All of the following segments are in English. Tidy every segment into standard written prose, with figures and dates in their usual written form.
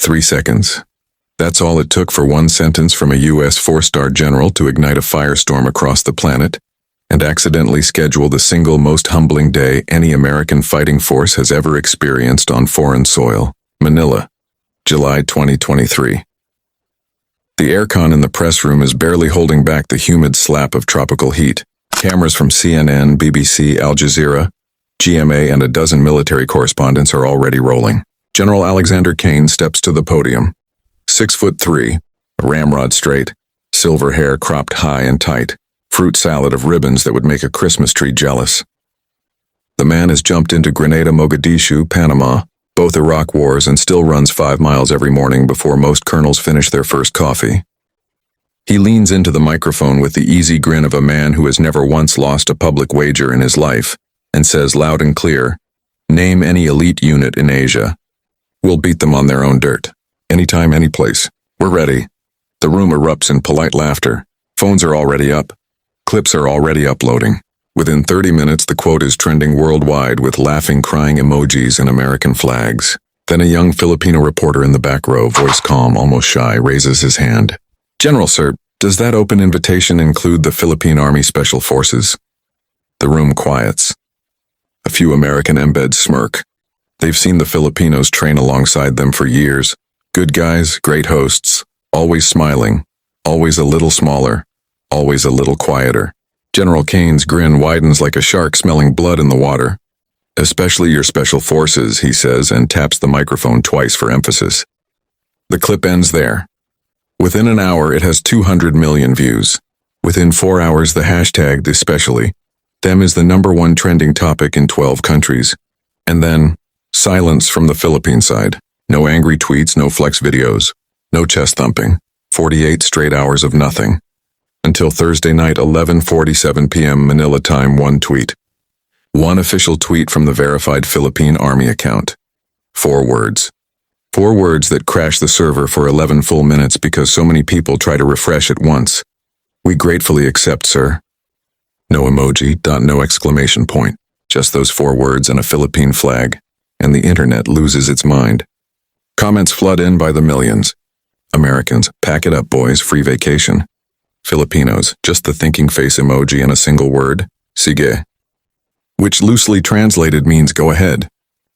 3 seconds. That's all it took for one sentence from a U.S. four-star general to ignite a firestorm across the planet and accidentally schedule the single most humbling day any American fighting force has ever experienced on foreign soil. Manila, July 2023. The aircon in the press room is barely holding back the humid slap of tropical heat. Cameras from CNN, BBC, Al Jazeera, GMA, and a dozen military correspondents are already rolling. General Alexander Kane steps to the podium. 6'3", a ramrod straight, silver hair cropped high and tight, fruit salad of ribbons that would make a Christmas tree jealous. The man has jumped into Grenada, Mogadishu, Panama, both Iraq wars, and still runs 5 miles every morning before most colonels finish their first coffee. He leans into the microphone with the easy grin of a man who has never once lost a public wager in his life and says loud and clear, "Name any elite unit in Asia. We'll beat them on their own dirt. Anytime, any place. We're ready." The room erupts in polite laughter. Phones are already up. Clips are already uploading. Within 30 minutes, the quote is trending worldwide with laughing, crying emojis and American flags. Then a young Filipino reporter in the back row, voice calm, almost shy, raises his hand. "General, sir, does that open invitation include the Philippine Army Special Forces?" The room quiets. A few American embeds smirk. They've seen the Filipinos train alongside them for years. Good guys, great hosts, always smiling, always a little smaller, always a little quieter. General Kane's grin widens like a shark smelling blood in the water. "Especially your special forces," he says, and taps the microphone twice for emphasis. The clip ends there. Within an hour, it has 200 million views. Within 4 hours, the hashtag #especially them is the #1 trending topic in 12 countries. And then, silence from the Philippine side. No angry tweets, no flex videos, no chest thumping. 48 straight hours of nothing. Until Thursday night, 11:47 p.m. Manila time, one tweet. One official tweet from the verified Philippine Army account. 4 words. 4 words that crash the server for 11 full minutes because so many people try to refresh at once. "We gratefully accept, sir." No emoji, no exclamation point. Just those 4 words and a Philippine flag, and the internet loses its mind. Comments flood in by the millions. Americans, "Pack it up, boys, free vacation." Filipinos, just the thinking face emoji and a single word, "Sige," which loosely translated means "go ahead.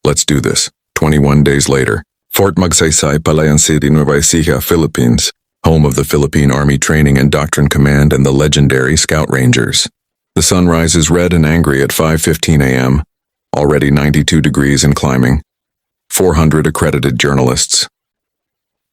Let's do this." 21 days later, Fort Magsaysay, Palayan City, Nueva Ecija, Philippines, home of the Philippine Army Training and Doctrine Command and the legendary Scout Rangers. The sun rises red and angry at 5:15 a.m., already 92 degrees and climbing. 400 accredited journalists.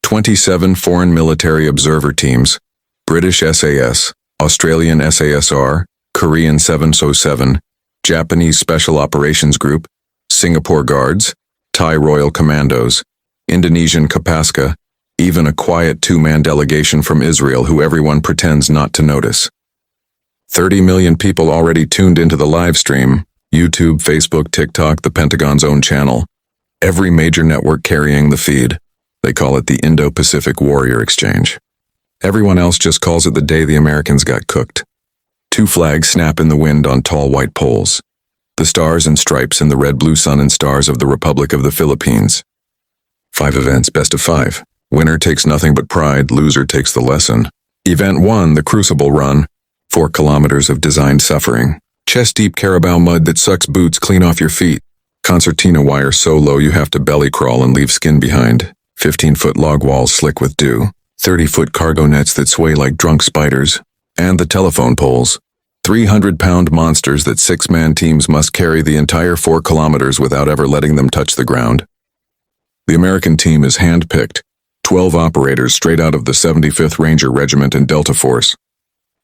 27 foreign military observer teams, British SAS, Australian SASR, Korean 707, Japanese Special Operations Group, Singapore Guards, Thai Royal Commandos, Indonesian Kopaska, even a quiet 2-man delegation from Israel who everyone pretends not to notice. 30 million people already tuned into the live stream, YouTube, Facebook, TikTok, the Pentagon's own channel. Every major network carrying the feed. They call it the Indo-Pacific Warrior Exchange. Everyone else just calls it the day the Americans got cooked. 2 flags snap in the wind on tall white poles. The stars and stripes in the red-blue sun and stars of the Republic of the Philippines. 5 events, best of 5. Winner takes nothing but pride, loser takes the lesson. Event 1, the Crucible Run. 4 kilometers of designed suffering. Chest-deep Carabao mud that sucks boots clean off your feet. Concertina wire so low you have to belly crawl and leave skin behind. 15-foot log walls slick with dew. 30-foot cargo nets that sway like drunk spiders. And the telephone poles. 300-pound monsters that 6-man teams must carry the entire 4 kilometers without ever letting them touch the ground. The American team is hand-picked. 12 operators straight out of the 75th Ranger Regiment and Delta Force.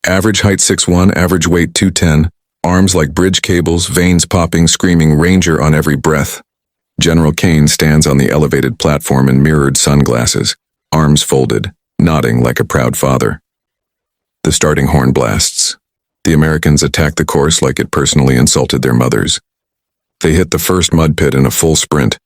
Average height 6'1", average weight 210. Arms like bridge cables, veins popping, screaming Ranger on every breath. General Kane stands on the elevated platform in mirrored sunglasses, arms folded, nodding like a proud father. The starting horn blasts. The Americans attack the course like it personally insulted their mothers. They hit the first mud pit in a full sprint,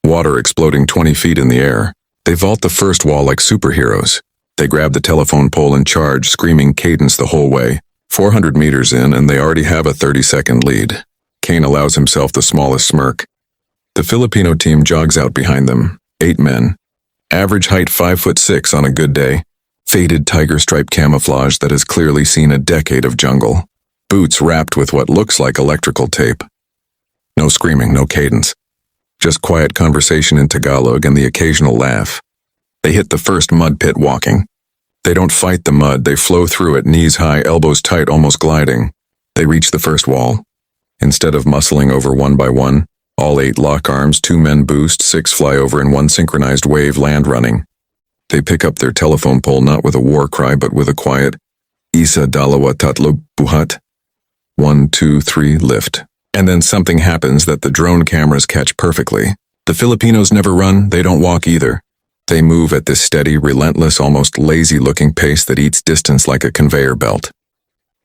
water exploding 20 feet in the air. They vault the first wall like superheroes. They grab the telephone pole and charge, screaming cadence the whole way. 400 meters in, and they already have a 30-second lead. Kane allows himself the smallest smirk. The Filipino team jogs out behind them, 8 men. Average height 5'6" on a good day. Faded tiger stripe camouflage that has clearly seen a decade of jungle. Boots wrapped with what looks like electrical tape. No screaming, no cadence. Just quiet conversation in Tagalog and the occasional laugh. They hit the first mud pit walking. They don't fight the mud, they flow through it, knees high, elbows tight, almost gliding. They reach the first wall. Instead of muscling over one by one, all 8 lock arms, 2 men boost, 6 fly over in one synchronized wave, land running. They pick up their telephone pole not with a war cry but with a quiet, Isa dalawa tatlo buhat. 1, 2, 3, lift. And then something happens that the drone cameras catch perfectly. The Filipinos never run, they don't walk either. They move at this steady, relentless, almost lazy-looking pace that eats distance like a conveyor belt.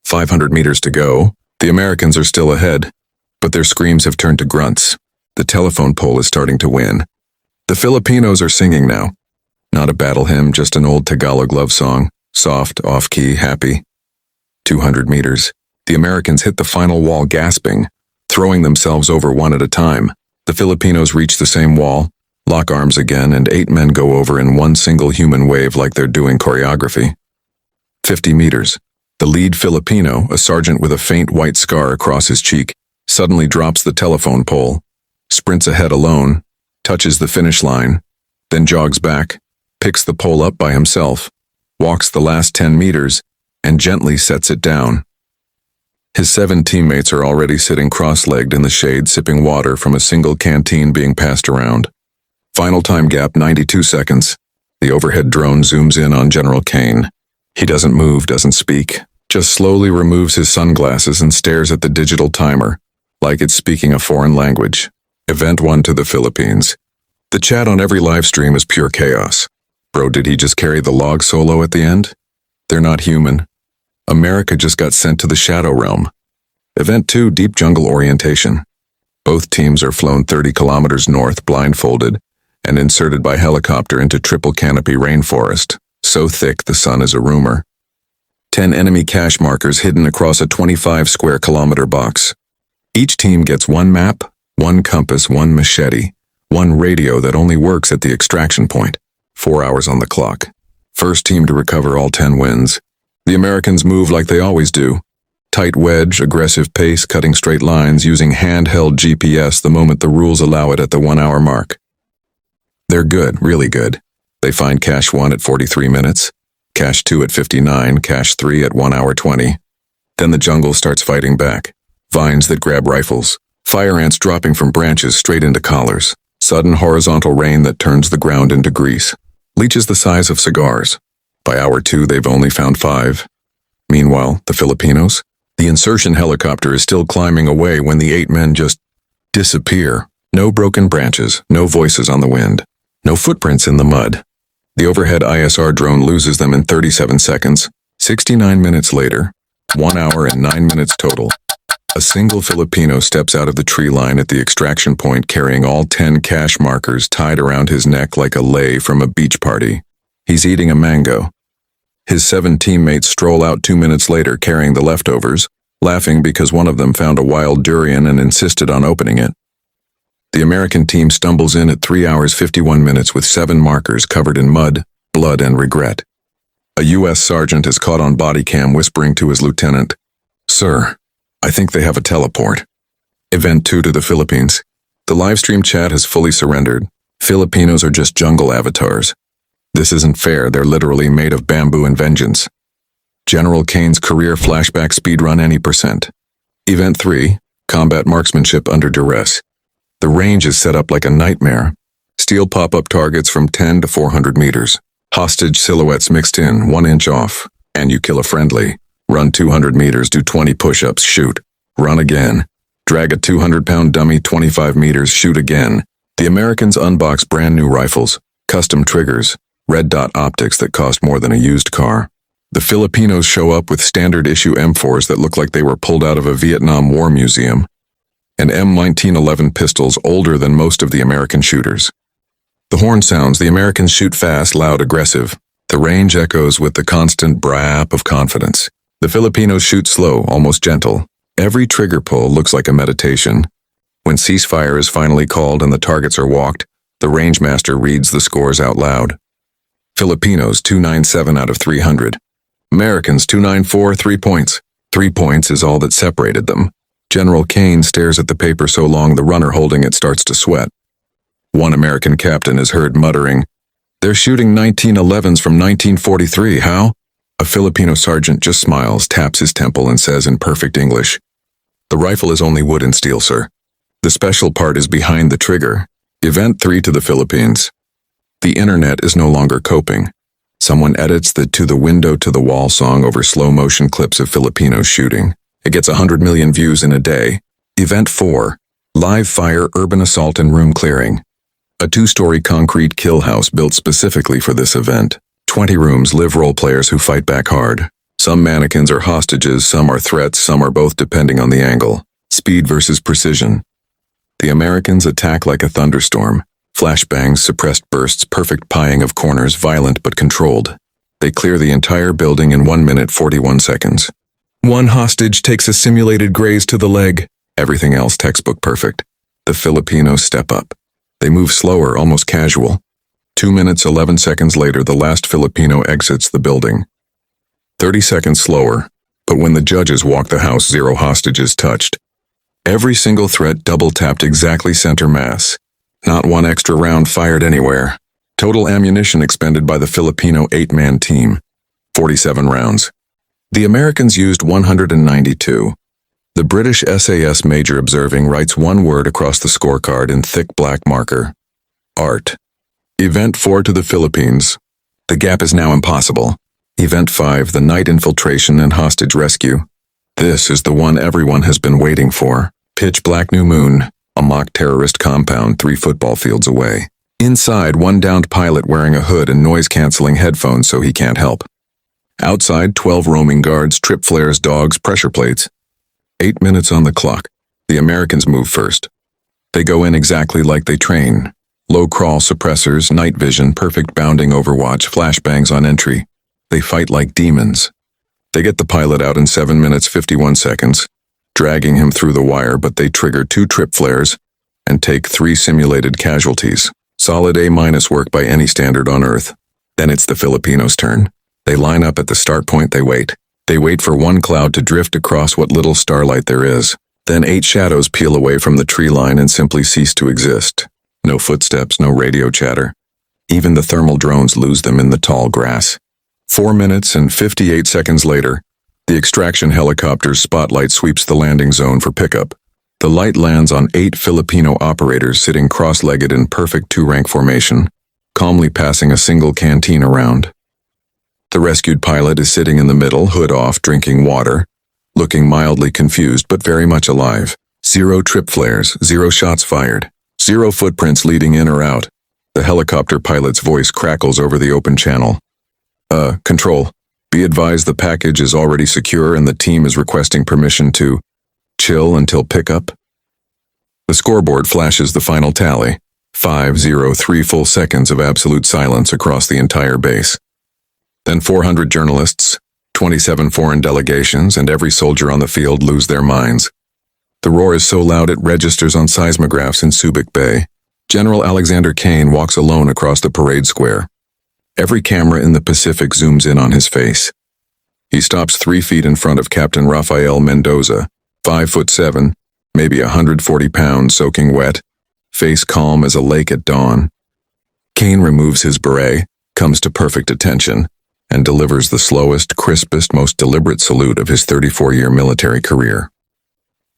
500 meters to go. The Americans are still ahead, but their screams have turned to grunts. The telephone pole is starting to win. The Filipinos are singing now. Not a battle hymn, just an old Tagalog love song, soft, off-key, happy. 200 meters. The Americans hit the final wall gasping, throwing themselves over one at a time. The Filipinos reach the same wall, lock arms again, and 8 men go over in one single human wave like they're doing choreography. 50 meters. The lead Filipino, a sergeant with a faint white scar across his cheek, suddenly drops the telephone pole, sprints ahead alone, touches the finish line, then jogs back, picks the pole up by himself, walks the last 10 meters, and gently sets it down. His 7 teammates are already sitting cross-legged in the shade sipping water from a single canteen being passed around. Final time gap 92 seconds. The overhead drone zooms in on General Kane. He doesn't move, doesn't speak, just slowly removes his sunglasses and stares at the digital timer, like it's speaking a foreign language. Event 1 to the Philippines. The chat on every live stream is pure chaos. Bro, did he just carry the log solo at the end? They're not human. America just got sent to the Shadow Realm. Event 2, deep jungle orientation. Both teams are flown 30 kilometers north, blindfolded, and inserted by helicopter into triple canopy rainforest, so thick the sun is a rumor. 10 enemy cache markers hidden across a 25 square kilometer box. Each team gets 1 map, 1 compass, 1 machete, 1 radio that only works at the extraction point. 4 hours on the clock. First team to recover all 10 wins. The Americans move like they always do. Tight wedge, aggressive pace, cutting straight lines, using handheld GPS the moment the rules allow it at the 1 hour mark. They're good, really good. They find cache 1 at 43 minutes, cache 2 at 59, cache 3 at 1 hour 20. Then the jungle starts fighting back. Vines that grab rifles, fire ants dropping from branches straight into collars, sudden horizontal rain that turns the ground into grease. Leeches the size of cigars. By hour 2, they've only found 5. Meanwhile, the Filipinos? The insertion helicopter is still climbing away when the 8 men just disappear. No broken branches, no voices on the wind, no footprints in the mud. The overhead ISR drone loses them in 37 seconds. 69 minutes later, 1 hour and 9 minutes total. A single Filipino steps out of the tree line at the extraction point carrying all 10 cache markers tied around his neck like a lei from a beach party. He's eating a mango. His 7 teammates stroll out 2 minutes later carrying the leftovers, laughing because one of them found a wild durian and insisted on opening it. The American team stumbles in at 3 hours 51 minutes with 7 markers covered in mud, blood, and regret. A U.S. sergeant is caught on body cam whispering to his lieutenant, "Sir, I think they have a teleport." Event 2 to the Philippines. The livestream chat has fully surrendered. Filipinos are just jungle avatars. This isn't fair, they're literally made of bamboo and vengeance. General Kane's career flashback speedrun any percent. Event 3, combat marksmanship under duress. The range is set up like a nightmare. Steel pop-up targets from 10 to 400 meters. Hostage silhouettes mixed in, 1 inch off. And you kill a friendly. Run 200 meters, do 20 push-ups, shoot. Run again. Drag a 200-pound dummy 25 meters, shoot again. The Americans unbox brand new rifles, custom triggers, red dot optics that cost more than a used car. The Filipinos show up with standard issue M4s that look like they were pulled out of a Vietnam War museum, and M1911 pistols older than most of the American shooters. The horn sounds, the Americans shoot fast, loud, aggressive. The range echoes with the constant brap of confidence. The Filipinos shoot slow, almost gentle. Every trigger pull looks like a meditation. When ceasefire is finally called and the targets are walked, The rangemaster reads the scores out loud. Filipinos 297 out of 300. Americans 294, 3 points. 3 points is all that separated them. General Kane stares at the paper so long the runner holding it starts to sweat. One American captain is heard muttering, "They're shooting 1911s from 1943, how?" A Filipino sergeant just smiles, taps his temple, and says in perfect English, "The rifle is only wood and steel, sir. The special part is behind the trigger." Event 3 to the Philippines. The internet is no longer coping. Someone edits the "To the Window to the Wall" song over slow-motion clips of Filipinos shooting. It gets 100 million views in a day. Event 4. Live fire, urban assault, and room clearing. A 2-story concrete kill house built specifically for this event. 20 rooms live role players who fight back hard. Some mannequins are hostages, some are threats, some are both depending on the angle. Speed versus precision. The Americans attack like a thunderstorm. Flashbangs, suppressed bursts, perfect pieing of corners, violent but controlled. They clear the entire building in 1 minute 41 seconds. One hostage takes a simulated graze to the leg. Everything else textbook perfect. The Filipinos step up. They move slower, almost casual. 2 minutes 11 seconds later, the last Filipino exits the building. 30 seconds slower, but when the judges walk the house, 0 hostages touched. Every single threat double-tapped exactly center mass. Not one extra round fired anywhere. Total ammunition expended by the Filipino 8-man team, 47 rounds. The Americans used 192. The British SAS major observing writes one word across the scorecard in thick black marker. Art. Event 4 to the Philippines. The gap is now impossible. Event 5, the night infiltration and hostage rescue. This is the one everyone has been waiting for. Pitch black new moon, a mock terrorist compound 3 football fields away. Inside, one downed pilot wearing a hood and noise-canceling headphones so he can't help. Outside, 12 roaming guards, trip flares, dogs, pressure plates. 8 minutes on the clock. The Americans move first. They go in exactly like they train. Low crawl suppressors, night vision, perfect bounding overwatch, flashbangs on entry. They fight like demons. They get the pilot out in 7 minutes 51 seconds, dragging him through the wire, but they trigger 2 trip flares and take 3 simulated casualties. Solid A- work by any standard on Earth. Then it's the Filipinos' turn. They line up at the start point, they wait. They wait for one cloud to drift across what little starlight there is. Then 8 shadows peel away from the tree line and simply cease to exist. No footsteps, no radio chatter. Even the thermal drones lose them in the tall grass. 4 minutes and 58 seconds later, the extraction helicopter's spotlight sweeps the landing zone for pickup. The light lands on 8 Filipino operators sitting cross-legged in perfect 2-rank formation, calmly passing a single canteen around. The rescued pilot is sitting in the middle, hood off, drinking water, looking mildly confused but very much alive. 0 trip flares, 0 shots fired, 0 footprints leading in or out. The helicopter pilot's voice crackles over the open channel. Control. Be advised the package is already secure and the team is requesting permission to chill until pickup. The scoreboard flashes the final tally. 503 full seconds of absolute silence across the entire base. Then 400 journalists, 27 foreign delegations, and every soldier on the field lose their minds. The roar is so loud it registers on seismographs in Subic Bay. General Alexander Kane walks alone across the parade square. Every camera in the Pacific zooms in on his face. He stops 3 feet in front of Captain Rafael Mendoza, 5'7", maybe 140 pounds, soaking wet, face calm as a lake at dawn. Kane removes his beret, comes to perfect attention, and delivers the slowest, crispest, most deliberate salute of his 34-year military career.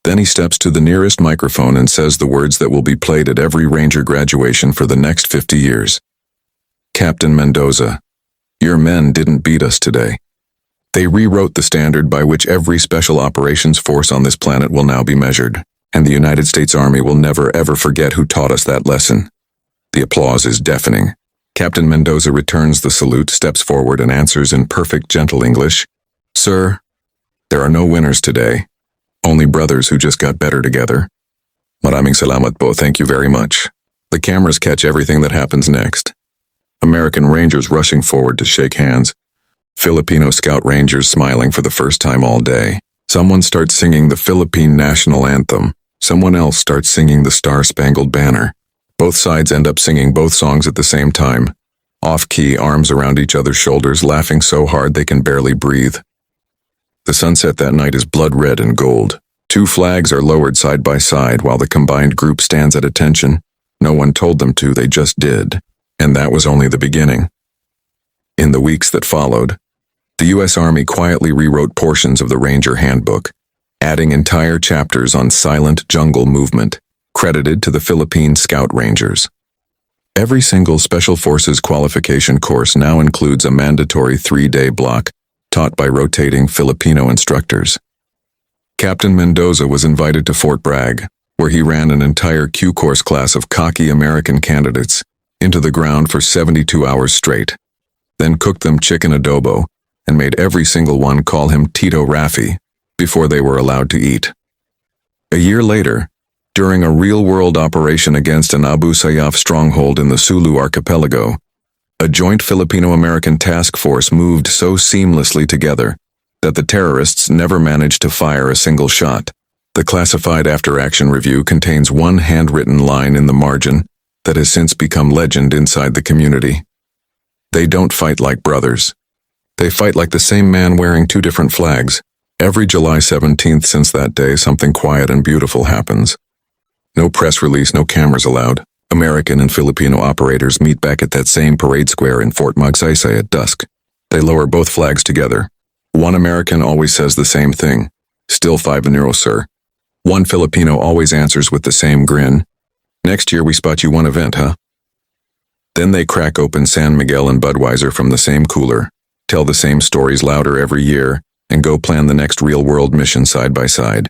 Then he steps to the nearest microphone and says the words that will be played at every Ranger graduation for the next 50 years. Captain Mendoza, your men didn't beat us today. They rewrote the standard by which every special operations force on this planet will now be measured, and the United States Army will never ever forget who taught us that lesson. The applause is deafening. Captain Mendoza returns the salute, steps forward, and answers in perfect, gentle English. Sir, there are no winners today. Only brothers who just got better together. Maraming salamat po, thank you very much. The cameras catch everything that happens next. American Rangers rushing forward to shake hands. Filipino Scout Rangers smiling for the first time all day. Someone starts singing the Philippine national anthem. Someone else starts singing the Star-Spangled Banner. Both sides end up singing both songs at the same time, off-key, arms around each other's shoulders, laughing so hard they can barely breathe. The sunset that night is blood red and gold. 2 flags are lowered side by side while the combined group stands at attention. No one told them to, they just did. And that was only the beginning. In the weeks that followed, the U.S. Army quietly rewrote portions of the Ranger Handbook, adding entire chapters on silent jungle movement, credited to the Philippine Scout Rangers. Every single Special Forces qualification course now includes a mandatory 3-day block taught by rotating Filipino instructors. Captain Mendoza was invited to Fort Bragg, where he ran an entire Q-course class of cocky American candidates into the ground for 72 hours straight, then cooked them chicken adobo and made every single one call him Tito Raffi before they were allowed to eat. A year later, during a real-world operation against an Abu Sayyaf stronghold in the Sulu archipelago, a joint Filipino-American task force moved so seamlessly together that the terrorists never managed to fire a single shot. The classified after-action review contains one handwritten line in the margin that has since become legend inside the community. They don't fight like brothers. They fight like the same man wearing 2 different flags. Every July 17th since that day, something quiet and beautiful happens. No press release, no cameras allowed. American and Filipino operators meet back at that same parade square in Fort Magsaysay at dusk. They lower both flags together. One American always says the same thing. "Still 5-0, sir." One Filipino always answers with the same grin. "Next year we spot you one event, huh?" Then they crack open San Miguel and Budweiser from the same cooler, tell the same stories louder every year, and go plan the next real-world mission side by side.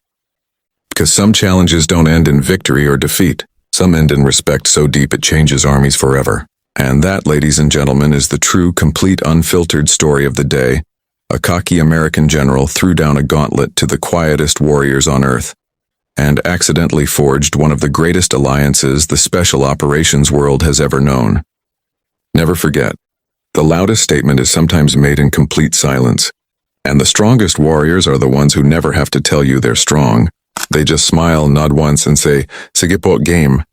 Because some challenges don't end in victory or defeat. Some end in respect so deep it changes armies forever. And that, ladies and gentlemen, is the true, complete, unfiltered story of the day. A cocky American general threw down a gauntlet to the quietest warriors on Earth, and accidentally forged one of the greatest alliances the special operations world has ever known. Never forget, the loudest statement is sometimes made in complete silence, and the strongest warriors are the ones who never have to tell you they're strong. They just smile, nod once, and say, "Sige po, game."